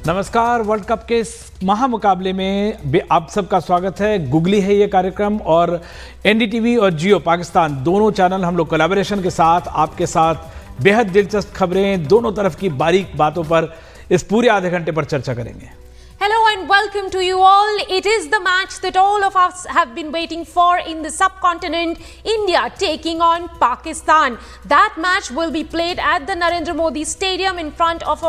नमस्कार। World cup के इस महामुकाबले में आप सबका स्वागत है। गुगली है ये कार्यक्रम और एनडीटीवी और जियो पाकिस्तान दोनों चैनल हम लोग कोलैबोरेशन के साथ आपके साथ बेहद दिलचस्प खबरें, दोनों तरफ की बारीक बातों पर इस पूरे आधे घंटे पर चर्चा करेंगे। Hello and welcome to you all. It is the match that all of us have been waiting for in the subcontinent. India taking on Pakistan. That match will be played at the Narendra Modi Stadium in front of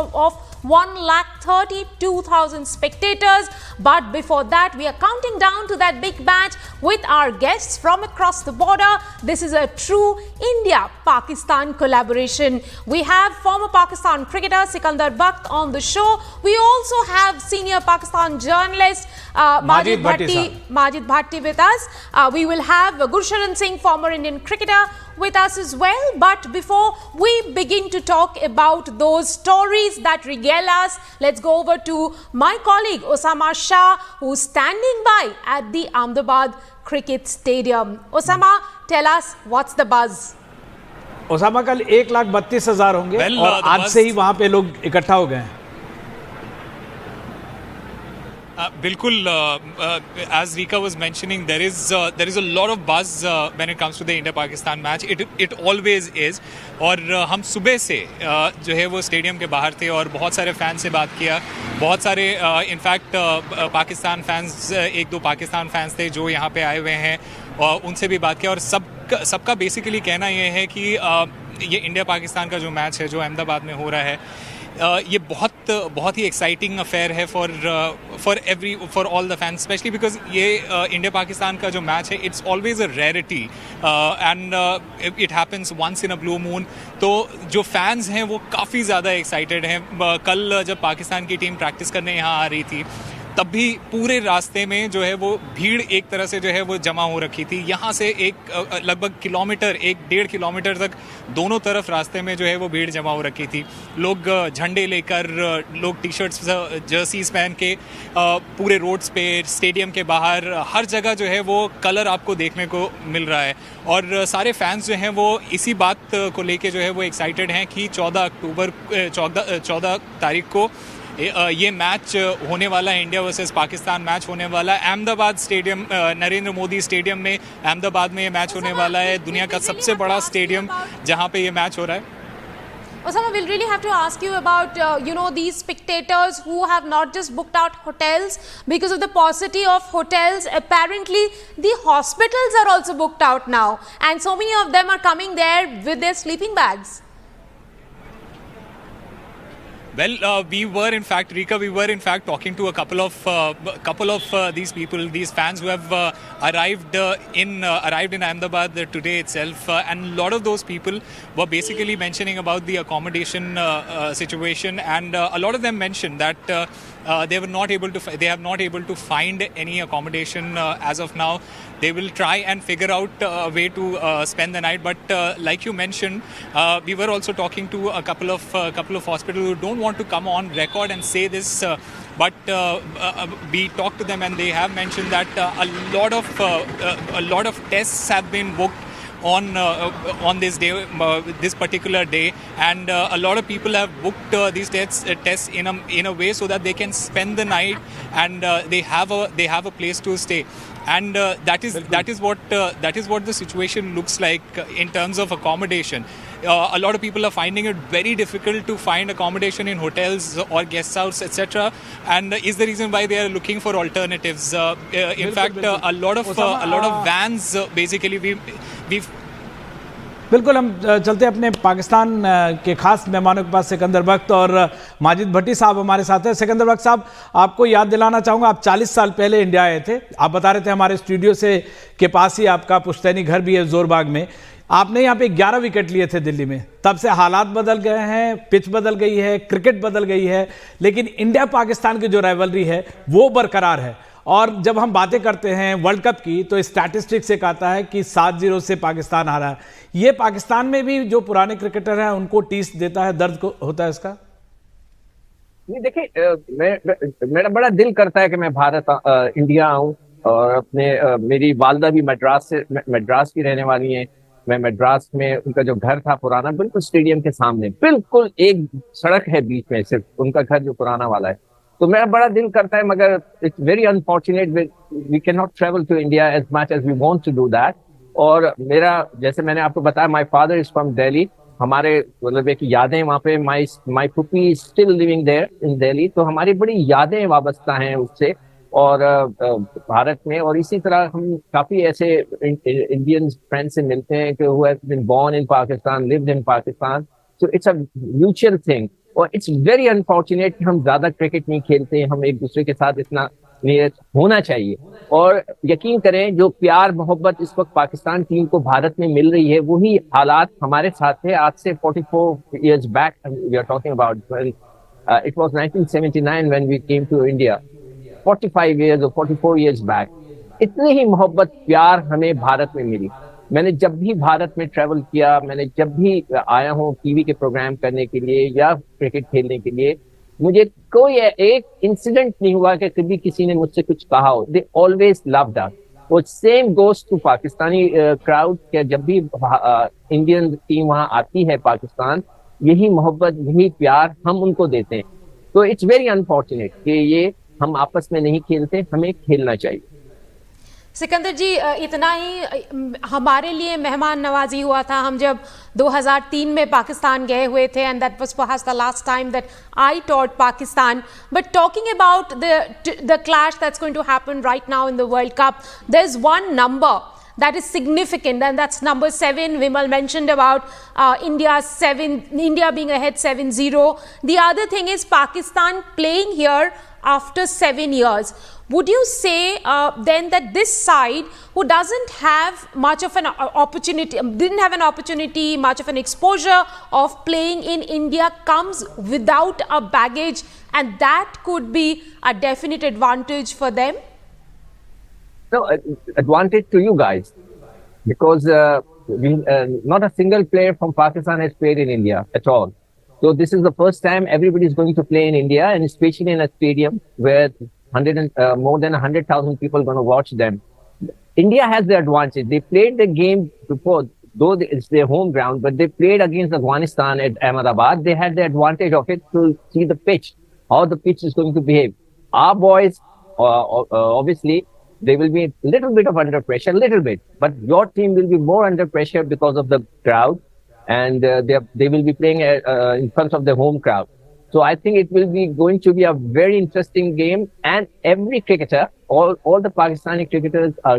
1,32,000 spectators. But before that, we are counting down to that big match with our guests from across the border. This is a true India-Pakistan collaboration. We have former Pakistan cricketer Sikandar Bakht on the show. We also have senior Pakistan journalist Majid Bhatti with us. We will have Gursharan Singh, former Indian cricketer, with us as well. But before we begin to talk about those stories that regale us, let's go over to my colleague Osama Shah, who's standing by at the Ahmedabad Cricket Stadium. Osama, tell us what's the buzz? Osama, कल 1,32,000 होंगे और आज से ही वहां पे लोग इकट्ठा हो गए हैं। बिल्कुल, as Rika was mentioning, there is a lot of buzz when it comes to the India-Pakistan match. It always is. और हम सुबह से जो है वो स्टेडियम के बाहर थे और बहुत सारे फैंस से बात किया। बहुत सारे इनफैक्ट पाकिस्तान फैंस, एक दो पाकिस्तान फैंस थे जो यहाँ पे आए हुए हैं और उनसे भी बात किया। और सबका बेसिकली कहना ये है कि ये इंडिया पाकिस्तान का जो मैच है जो अहमदाबाद में हो रहा है, ये बहुत ही एक्साइटिंग अफेयर है for all the fans, especially because ये इंडिया पाकिस्तान का जो मैच है it's always a rarity and it happens once in a blue moon. तो जो फैंस हैं वो काफ़ी ज़्यादा एक्साइटेड हैं। कल जब पाकिस्तान की टीम प्रैक्टिस करने यहाँ आ रही थी तब भी पूरे रास्ते में जो है वो भीड़ एक तरह से जो है वो जमा हो रखी थी। यहाँ से लगभग 1.5 किलोमीटर तक दोनों तरफ रास्ते में जो है वो भीड़ जमा हो रखी थी। लोग झंडे लेकर, लोग टी शर्ट्स, जर्सीज पहन के पूरे रोड्स पे, स्टेडियम के बाहर, हर जगह जो है वो कलर आपको देखने को मिल रहा है। और सारे फैंस जो हैं वो इसी बात को लेके जो है वो एक्साइटेड हैं कि 14 तारीख को ये मैच होने वाला है। इंडिया वर्सेस पाकिस्तान मैच होने वाला है अहमदाबाद स्टेडियम, नरेंद्र मोदी स्टेडियम में अहमदाबाद में ये मैच होने वाला है। दुनिया का सबसे बड़ा स्टेडियम जहां पे ये मैच हो रहा है। Osama, we'll really have to ask you about, these spectators who have not just booked out hotels because of the paucity of hotels. Apparently, the hospitals are also booked out now, and so many of them are coming there with their sleeping bags. Well, we were in fact talking to a couple of these people, these fans who have arrived in Ahmedabad today itself, and a lot of those people were basically mentioning about the accommodation situation, and a lot of them mentioned that they have not able to find any accommodation as of now. They will try and figure out a way to spend the night. But like you mentioned, we were also talking to a couple of hospitals who don't want to come on record and say this, but we talked to them and they have mentioned that a lot of tests have been booked on this day, this particular day, and a lot of people have booked these tests in a way so that they can spend the night and they have a place to stay. And that is what the situation looks like in terms of accommodation. A lot of people are finding it very difficult to find accommodation in hotels or guest houses, etc. And is the reason why they are looking for alternatives. In fact, a lot of vans basically we've बिल्कुल, हम चलते अपने पाकिस्तान के खास मेहमानों के पास। सिकंदर बख्त और माजिद भट्टी साहब हमारे साथ हैं। सिकंदर बख्त साहब, आपको याद दिलाना चाहूँगा, आप 40 साल पहले इंडिया आए थे। आप बता रहे थे हमारे स्टूडियो के पास ही आपका पुश्तैनी घर भी है जोरबाग में। आपने यहाँ पे 11 विकेट लिए थे दिल्ली में। तब से हालात बदल गए हैं, पिच बदल गई है, क्रिकेट बदल गई है, लेकिन इंडिया पाकिस्तान की जो राइवलरी है वो बरकरार है। और जब हम बातें करते हैं वर्ल्ड कप की तो स्टैटिस्टिक्स एक आता है कि 7-0 से पाकिस्तान हारा है। ये पाकिस्तान में भी जो पुराने क्रिकेटर हैं उनको टीस देता है, दर्द होता है इसका। नहीं, देखिए, मेरा बड़ा दिल करता है कि मैं इंडिया आऊं और मेरी वालदा भी मद्रास की रहने वाली हैं। मैं मद्रास में, उनका जो घर था पुराना, बिल्कुल स्टेडियम के सामने, बिल्कुल एक सड़क है बीच में, सिर्फ उनका घर जो पुराना वाला है। तो मेरा बड़ा दिल करता है, मगर it's very unfortunate we can not travel to India as much as we want to do that. और मेरा, जैसे मैंने आपको बताया, my father is from Delhi, हमारे मतलब एक यादें वहाँ पे, माय पुप्पी still living there in Delhi, तो हमारी बड़ी यादें वाबस्ता हैं उससे और भारत में। और इसी तरह हम काफी ऐसे इंडियन फ्रेंड्स से मिलते हैं कि who have been born in Pakistan, lived in Pakistan, so it's a mutual thing. और इट्स वेरी अनफॉर्चुनेट कि हम ज्यादा क्रिकेट नहीं खेलते, हम एक दूसरे के साथ इतना नियत होना चाहिए। और यकीन करें, जो प्यार मोहब्बत इस वक्त पाकिस्तान टीम को भारत में मिल रही है, वही हालात हमारे साथ है आज से 44 years back we are talking about when it was 1979 when we came to India, 45 years or 44 years back। इतनी ही मोहब्बत प्यार हमें भारत में मिली। मैंने जब भी भारत में ट्रेवल किया, मैंने जब भी आया हूँ टीवी के प्रोग्राम करने के लिए या क्रिकेट खेलने के लिए, मुझे कोई एक इंसिडेंट नहीं हुआ कि कभी किसी ने मुझसे कुछ कहा हो। They always loved us. और same goes to Pakistani crowd के, जब भी इंडियन टीम वहां आती है पाकिस्तान, यही मोहब्बत यही प्यार हम उनको देते हैं। तो इट्स वेरी अनफॉर्चुनेट कि ये हम आपस में नहीं खेलते, हमें खेलना चाहिए। सिकंदर जी, इतना ही हमारे लिए मेहमान नवाजी हुआ था हम जब 2003 में पाकिस्तान गए हुए थे, and that was perhaps the last time that I taught Pakistan. But talking about the clash that's going to happen right now in the world cup, there is one number that is significant, and that's number 7. Vimal mentioned about India being ahead 7-0. The other thing is Pakistan playing here after 7 years. Would you say then that this side, who doesn't have much of an opportunity, didn't have an opportunity, much of an exposure of playing in India, comes without a baggage, and that could be a definite advantage for them? No, advantage to you guys, because not a single player from Pakistan has played in India at all. So this is the first time everybody is going to play in India, and especially in a stadium where more than 100,000 people are going to watch them. India has the advantage. They played the game before, though it's their home ground, but they played against Afghanistan at Ahmedabad. They had the advantage of it to see the pitch, how the pitch is going to behave. Our boys, obviously, they will be a little bit of under pressure, little bit, but your team will be more under pressure because of the crowd, and they will be playing in front of the home crowd. So I think it will be going to be a very interesting game, and every cricketer, all the Pakistani cricketers are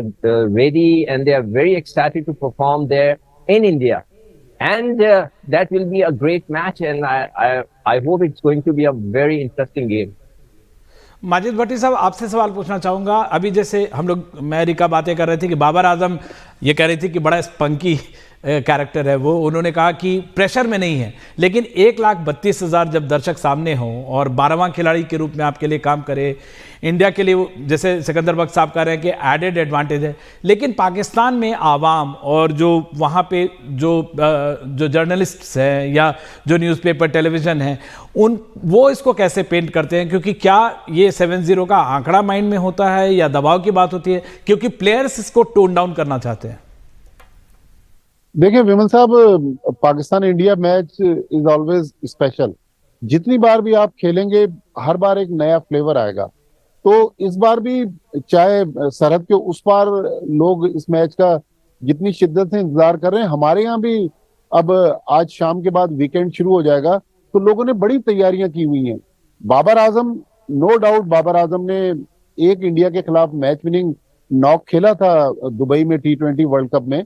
ready, and they are very excited to perform there in India, and that will be a great match, and I hope it's going to be a very interesting game. Majid Bhatti साहब, आपसे सवाल पूछना चाहूँगा। अभी जैसे हम लोग, मैं रिका बातें कर रहे थे कि बाबर आजम ये कह रही थी कि बड़ा स्पंकी कैरेक्टर है वो, उन्होंने कहा कि प्रेशर में नहीं है, लेकिन 1,32,000 जब दर्शक सामने हों और 12वां खिलाड़ी के रूप में आपके लिए काम करे, इंडिया के लिए, जैसे सिकंदर बख्श साहब कह रहे हैं कि एडेड एडवांटेज है, लेकिन पाकिस्तान में आवाम और जो वहाँ पे जो जर्नलिस्ट्स हैं या जो न्यूज़पेपर टेलीविज़न है, वो इसको कैसे पेंट करते हैं? क्योंकि क्या ये 7-0 का आंकड़ा माइंड में होता है या दबाव की बात होती है, क्योंकि प्लेयर्स इसको टोन डाउन करना चाहते हैं? देखिए विमल साहब, Pakistan India match is always special. जितनी बार भी आप खेलेंगे, हर बार एक नया फ्लेवर आएगा। तो इस बार भी चाहे सरहद के उस पार लोग इस मैच का जितनी शिद्दत से इंतजार कर रहे हैं, हमारे यहाँ भी अब आज शाम के बाद वीकेंड शुरू हो जाएगा, तो लोगों ने बड़ी तैयारियां की हुई हैं। बाबर आजम, नो डाउट बाबर आजम ने एक इंडिया के खिलाफ मैच विनिंग नॉक खेला था दुबई में T20 वर्ल्ड कप में,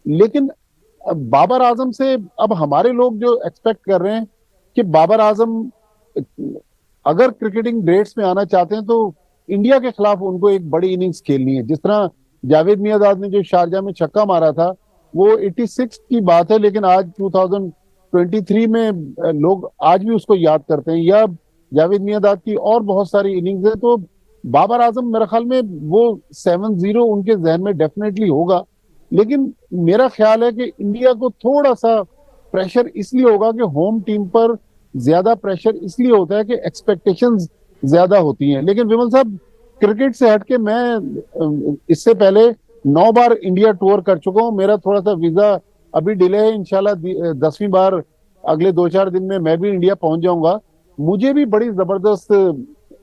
लेकिन बाबर आजम से अब हमारे लोग जो एक्सपेक्ट कर रहे हैं कि बाबर आजम अगर क्रिकेटिंग ग्रेड्स में आना चाहते हैं तो इंडिया के खिलाफ उनको एक बड़ी इनिंग्स खेलनी है। जिस तरह जावेद मियांदाद ने जो शारजा में छक्का मारा था, वो 86 की बात है, लेकिन आज 2023 में लोग आज भी उसको याद करते हैं, या जावेद मियांदाद की और बहुत सारी इनिंग्स है। तो बाबर आजम मेरे ख्याल में वो 7-0 उनके जहन में डेफिनेटली होगा, लेकिन मेरा ख्याल है कि इंडिया को थोड़ा सा प्रेशर इसलिए होगा कि होम टीम पर ज्यादा प्रेशर इसलिए होता है कि एक्सपेक्टेशंस ज्यादा होती हैं। लेकिन विमल साहब, क्रिकेट से हटके मैं इससे पहले 9 बार इंडिया टूर कर चुका हूं। मेरा थोड़ा सा वीजा अभी डिले है, इंशाल्लाह 10वीं बार अगले 2-4 दिन में मैं भी इंडिया पहुंच जाऊंगा। मुझे भी बड़ी जबरदस्त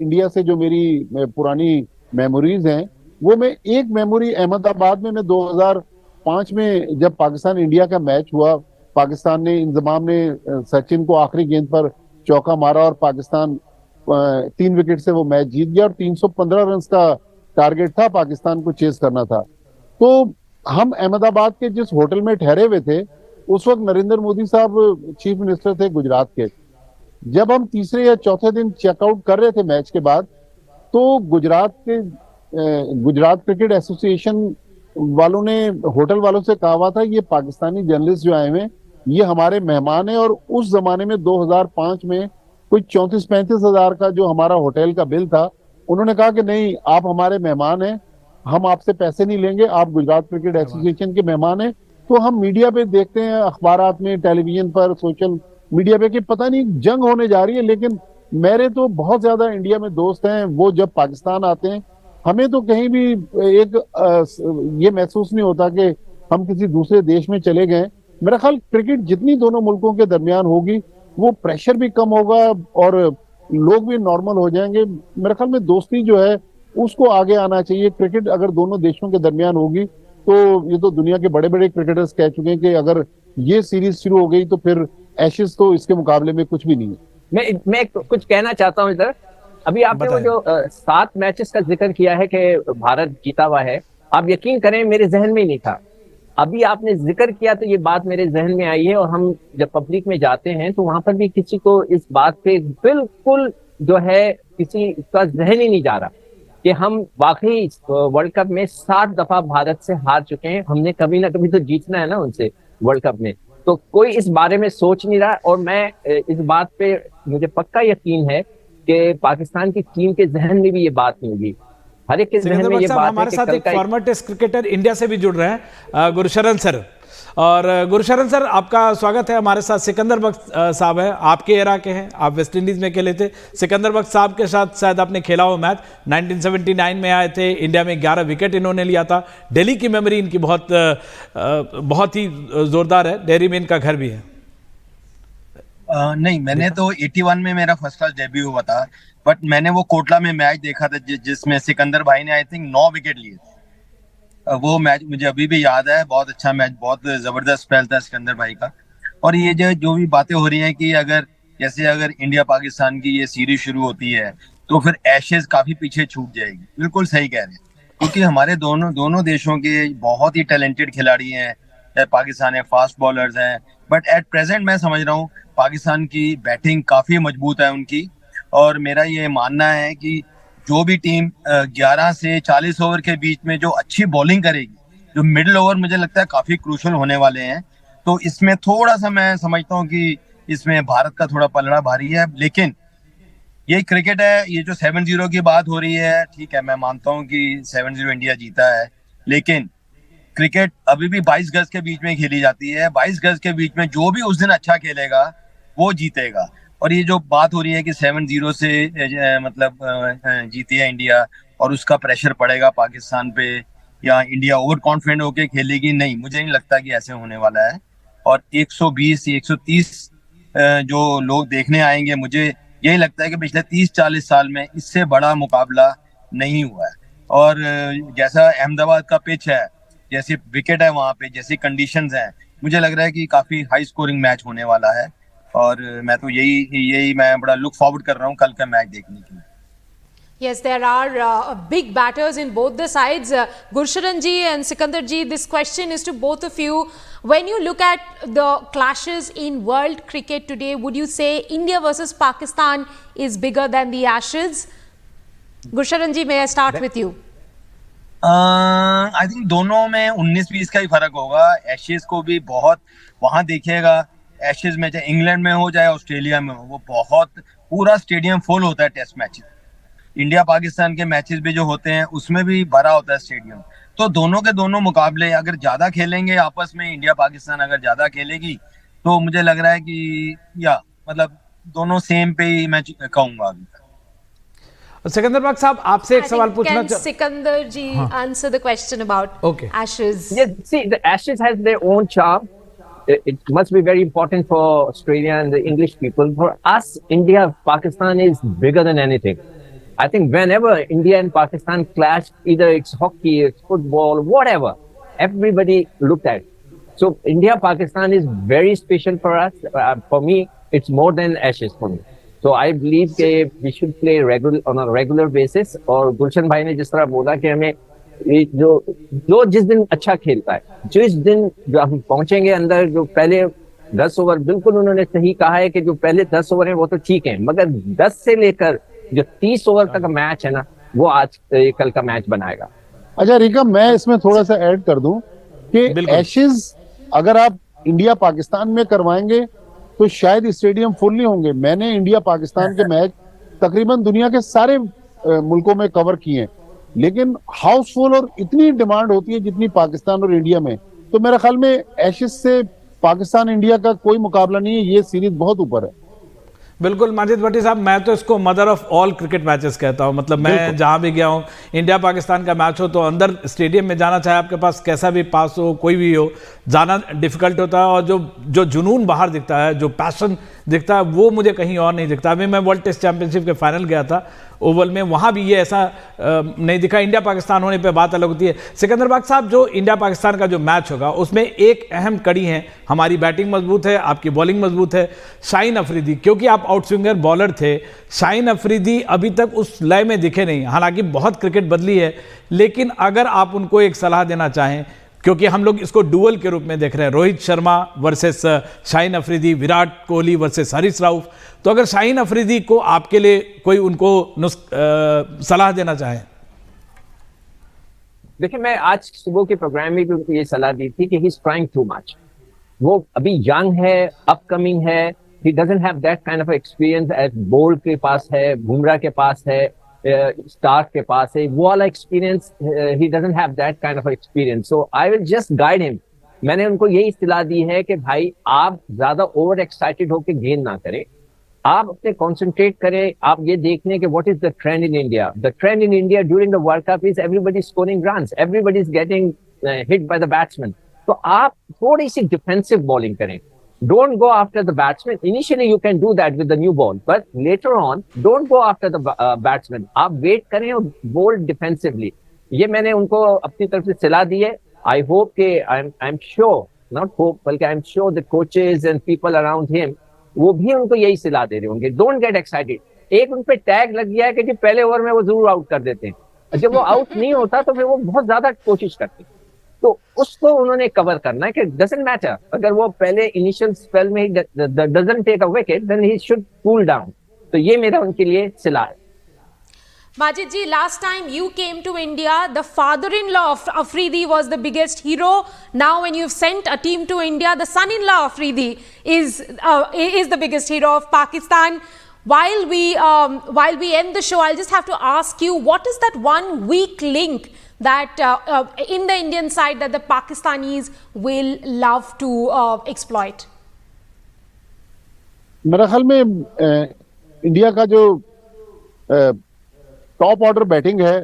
इंडिया से जो मेरी पुरानी मेमोरीज हैं, वो मैं एक मेमोरी अहमदाबाद में मैं 2005 में जब पाकिस्तान इंडिया का मैच हुआ, पाकिस्तान ने, इंजमाम ने सचिन को आखिरी गेंद पर चौका मारा और पाकिस्तान 3 विकेट से वो मैच जीत गया और 315 रन का टारगेट था, पाकिस्तान को चेस करना था। तो हम अहमदाबाद के जिस होटल में ठहरे हुए थे, उस वक्त नरेंद्र मोदी साहब चीफ मिनिस्टर थे गुजरात के। जब हम तीसरे या चौथे दिन चेकआउट कर रहे थे मैच के बाद, तो गुजरात क्रिकेट एसोसिएशन वालों ने होटल वालों से कहा हुआ था, ये पाकिस्तानी जर्नलिस्ट जो आए हुए हैं ये हमारे मेहमान हैं, और उस जमाने में 2005 में कोई 34-35 हजार का जो हमारा होटल का बिल था, उन्होंने कहा कि नहीं, आप हमारे मेहमान हैं, हम आपसे पैसे नहीं लेंगे, आप गुजरात क्रिकेट एसोसिएशन के मेहमान हैं। तो हम मीडिया पे देखते हैं, अखबारात में, टेलीविजन पर, सोशल मीडिया पे कि पता नहीं जंग होने जा रही है, लेकिन मेरे तो बहुत ज्यादा इंडिया में दोस्त हैं, वो जब पाकिस्तान आते हैं हमें तो कहीं भी ये महसूस नहीं होता कि हम किसी दूसरे देश में चले गए। मेरा ख्याल क्रिकेट जितनी दोनों मुल्कों के दरमियान होगी, वो प्रेशर भी कम होगा और लोग भी नॉर्मल हो जाएंगे। मेरे ख्याल में दोस्ती जो है उसको आगे आना चाहिए। क्रिकेट अगर दोनों देशों के दरमियान होगी, तो ये तो दुनिया के बड़े बड़े क्रिकेटर्स कह चुके हैं कि अगर ये सीरीज शुरू हो गई तो फिर एशेज तो इसके मुकाबले में कुछ भी नहीं है। मैं कुछ कहना चाहता हूँ इधर। अभी आपने वो जो 7 मैचेस का जिक्र किया है कि भारत जीता हुआ है, आप यकीन करें मेरे जहन में ही नहीं था। अभी आपने जिक्र किया तो ये बात मेरे जहन में आई है, और हम जब पब्लिक में जाते हैं तो वहां पर भी किसी को इस बात पे बिल्कुल जो है किसी का जहन ही नहीं जा रहा कि हम वाकई वर्ल्ड कप में 7 दफा भारत से हार चुके हैं। हमने कभी ना कभी तो जीतना है ना उनसे वर्ल्ड कप में, तो कोई इस बारे में सोच नहीं रहा। और मैं इस बात पे मुझे पक्का यकीन है कि पाकिस्तान की टीम के जहन में भी ये बात नहीं होगी, हर एक के जहन में ये बात है। हमारे साथ एक फॉर्मर टेस्ट क्रिकेटर इंडिया से भी जुड़ रहे हैं, गुरशरण सर। और गुरशरण सर, आपका स्वागत है हमारे साथ। सिकंदर बख्श साहब है, आपके एरा के हैं, आप वेस्ट इंडीज में खेले थे। सिकंदर बख्श साहब के साथ शायद आपने खेला हो मैच, 1979 में आए थे, इंडिया में 11 विकेट इन्होंने लिया था। दिल्ली की मेमोरी इनकी बहुत ही जोरदार है, डेयरी में इनका घर भी है। नहीं, मैंने तो 81 में मेरा फर्स्ट क्लास डेब्यू हुआ था, बट मैंने वो कोटला में मैच देखा था जिसमें सिकंदर भाई ने आई थिंक 9 विकेट लिए थे। वो मैच मुझे अभी भी याद है, बहुत अच्छा मैच, बहुत जबरदस्त स्पेल था सिकंदर भाई का। और ये जो भी बातें हो रही हैं कि अगर इंडिया पाकिस्तान की ये सीरीज शुरू होती है तो फिर एशेज काफी पीछे छूट जाएगी, बिल्कुल सही कह रहे हैं, क्योंकि हमारे दोनों देशों के बहुत ही टैलेंटेड खिलाड़ी हैं। पाकिस्तान है, फास्ट बॉलर्स हैं, बट एट प्रेजेंट मैं समझ रहा हूँ पाकिस्तान की बैटिंग काफी मजबूत है उनकी। और मेरा ये मानना है कि जो भी टीम 11 से 40 ओवर के बीच में जो अच्छी बॉलिंग करेगी, जो मिडिल ओवर मुझे लगता है काफी क्रूशल होने वाले हैं, तो इसमें थोड़ा सा मैं समझता हूँ कि इसमें भारत का थोड़ा पलड़ा भारी है। लेकिन ये क्रिकेट है, ये जो 7-0 की बात हो रही है, ठीक है, मैं मानता हूँ कि 7-0 इंडिया जीता है, लेकिन क्रिकेट अभी भी 22 गज के बीच में खेली जाती है। 22 गज के बीच में जो भी उस दिन अच्छा खेलेगा वो जीतेगा। और ये जो बात हो रही है कि 7-0 से जीती है इंडिया और उसका प्रेशर पड़ेगा पाकिस्तान पे, या इंडिया ओवर कॉन्फिडेंट होके खेलेगी, नहीं, मुझे नहीं लगता कि ऐसे होने वाला है। और 120 130 जो लोग देखने आएंगे, मुझे यही लगता है कि पिछले 30-40 साल में इससे बड़ा मुकाबला नहीं हुआ है। और जैसा अहमदाबाद का पिच है, जैसी विकेट है वहां पे, जैसी कंडीशंस हैं, मुझे लग रहा है कि काफी हाई स्कोरिंग मैच होने वाला है। और मैं तो यही मैं बड़ा लुक फॉरवर्ड कर रहा हूँ कल का मैच देखने के लिए। Yes, there are big batters in both the sides. Gursharan ji and Sikandar ji, this question is to both of you. When you look at the clashes in world cricket today, would you say India versus Pakistan is bigger than the Ashes? Gursharan ji, may I start with you? I think दोनों में 19-20 का ही फर्क होगा। Ashes को भी बहुत वहां देखिएगा, एशेज में चाहे इंग्लैंड में हो चाहे ऑस्ट्रेलिया में हो, वो बहुत पूरा स्टेडियम फुल होता है टेस्ट मैचेस। इंडिया पाकिस्तान के मैचेस भी जो होते हैं उसमें भी भरा होता है स्टेडियम। तो दोनों के दोनों मुकाबले अगर ज्यादा खेलेंगे आपस में, इंडिया पाकिस्तान अगर ज्यादा खेलेगी, तो मुझे लग रहा है कि दोनों सेम पे ही मैं कहूंगा। सिकंदर बख्श साहब, आपसे एक सवाल पूछना सिकंदर जी answer the question about Ashes? Yes, see, the Ashes has their own charm. It must be very important for Australia and the English people. For us, India, Pakistan is bigger than anything. I think whenever India and Pakistan clashed, either it's hockey, it's football, whatever, everybody looked at it. So India-Pakistan is very special for us. For me, it's more than Ashes for me. So I believe that we should play on a regular basis. और गुलशन भाई ने जिस तरह बोला कि हमें जो जिस दिन अच्छा खेलता है, जिस दिन जो हम पहुंचेंगे अंदर, जो पहले 10 ओवर, बिल्कुल उन्होंने सही कहा है कि जो पहले 10 ओवर है वो तो ठीक है, मगर 10 से लेकर जो 30 ओवर तक का मैच है ना, वो आज कल का मैच बनाएगा। अच्छा रिका, मैं इसमें थोड़ा सा ऐड कर दूं कि एशेज अगर आप इंडिया पाकिस्तान में करवाएंगे तो शायद स्टेडियम फुल नहीं होंगे। मैंने इंडिया पाकिस्तान के मैच तकरीबन दुनिया के सारे मुल्कों में कवर किए हैं, लेकिन हाउसफुल और इतनी डिमांड होती है जितनी पाकिस्तान और इंडिया में, तो मेरे ख्याल में एशेज से पाकिस्तान इंडिया का कोई मुकाबला नहीं है। ये सीरीज बहुत ऊपर है। बिल्कुल माजिद भट्टी साहब, मैं तो इसको mother of all cricket matches कहता हूं। मतलब मैं जहां भी गया हूं, इंडिया पाकिस्तान का मैच हो तो अंदर स्टेडियम में जाना, चाहे आपके पास कैसा भी पास हो, कोई भी हो, जाना डिफिकल्ट होता है। और जो जुनून बाहर दिखता है, जो पैशन दिखता है, वो मुझे कहीं और नहीं दिखता। अभी मैं वर्ल्ड टेस्ट चैंपियनशिप के फाइनल गया था ओवल में, वहां भी ये ऐसा नहीं दिखा। इंडिया पाकिस्तान होने पे बात अलग होती है। सिकंदर बाग साहब, जो इंडिया पाकिस्तान का जो मैच होगा उसमें एक अहम कड़ी है, हमारी बैटिंग मजबूत है, आपकी बॉलिंग मजबूत है। शाहीन अफरीदी, क्योंकि आप आउटस्विंगर बॉलर थे, शाहीन अफरीदी अभी तक उस लय में दिखे नहीं। हालांकि बहुत क्रिकेट बदली है, लेकिन अगर आप उनको एक सलाह देना चाहें, क्योंकि हम लोग इसको डुअल के रूप में देख रहे हैं, रोहित शर्मा वर्सेस शाहीन अफरीदी, विराट कोहली वर्सेस हरीश राउफ, तो अगर शाहीन अफरीदी को आपके लिए कोई उनको सलाह देना चाहे। देखिए, मैं आज सुबह के प्रोग्राम में भी उनको ये सलाह दी थी कि he is trying too much. वो अभी यंग है, अपकमिंग है, he doesn't have that kind of experience as Boult के पास है, बुमराह के पास है, स्टार्क के पास है, वो वाला experience he doesn't have that kind of experience. So I will just guide him. मैंने उनको यही सलाह दी है कि भाई आप ज्यादा ओवर एक्साइटेड होकर गेंद ना करें, आप अपने कॉन्सेंट्रेट करें। आप ये देखने के what is the trend in India. The trend in India during the world cup is everybody scoring runs, everybody is getting hit by the batsman. तो आप थोड़ी सी डिफेंसिव बॉलिंग करें। Don't go after the batsman. Initially, you can do that with the new ball, but later on, don't go after the batsman. आप wait करें और bowl defensively. ये मैंने उनको अपनी तरफ से सलाह दी है। I hope कि I'm sure, not hope, बल्कि I'm sure the coaches and people around him, वो भी उनको यही सलाह दे रहे होंगे। Don't get excited. एक उन पे टैग लग गया है कि पहले ओवर में वो जरूर आउट कर देते हैं। जब वो आउट नहीं होता तो फिर वो बहुत ज्यादा कोशिश करते हैं। तो उसको उन्होंने कवर करना है कि डजंट मैटर, अगर वो पहले इनिशियल स्पेल में he doesn't take a wicket, then he should cool down. तो ये मेरा उनके लिए सलाह है। Majid ji, last time you came to India, the father-in-law of Afridi was the biggest hero. Now when you've sent a team to India, the son-in-law of Afridi is the biggest hero of Pakistan. While we end the show, I'll just have to ask you, what is that one weak link that in the Indian side that the Pakistanis will love to exploit? मेरा ख्याल में India का जो top order batting है,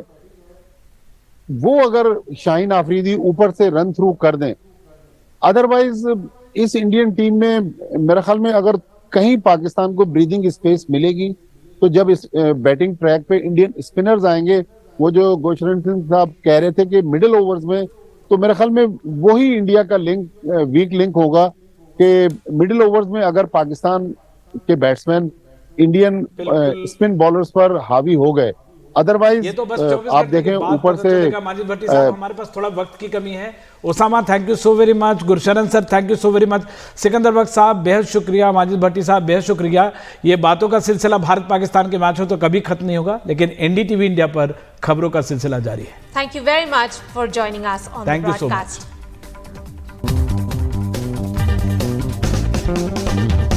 वो अगर शाहीन अफरीदी ऊपर से रन थ्रू कर दें, अदरवाइज इस इंडियन टीम में मेरा ख्याल में अगर कहीं पाकिस्तान को ब्रीदिंग स्पेस मिलेगी तो जब इस बैटिंग ट्रैक पे इंडियन स्पिनर्स आएंगे। वो जो गुरशरण सिंह साहब कह रहे थे कि मिडिल ओवर्स में, तो मेरे ख्याल में वही इंडिया का वीक लिंक होगा कि मिडिल ओवर्स में अगर पाकिस्तान के बैट्समैन इंडियन स्पिन बॉलर्स पर हावी हो गए, अदरवाइज तो आप देखें ऊपर से। माजिद भट्टी साहब, हमारे पास थोड़ा वक्त की कमी है। Usama, thank you so very much. Gursharan sir, thank you so very much. Sikandar Bakhsh साहब, बेहद शुक्रिया। माजिद भट्टी साहब, बेहद शुक्रिया। ये बातों का सिलसिला भारत पाकिस्तान के मैच हो तो कभी खत्म नहीं होगा, लेकिन एनडीटीवी इंडिया पर खबरों का सिलसिला जारी है। Thank you very much for joining us on the broadcast. Thank you so much.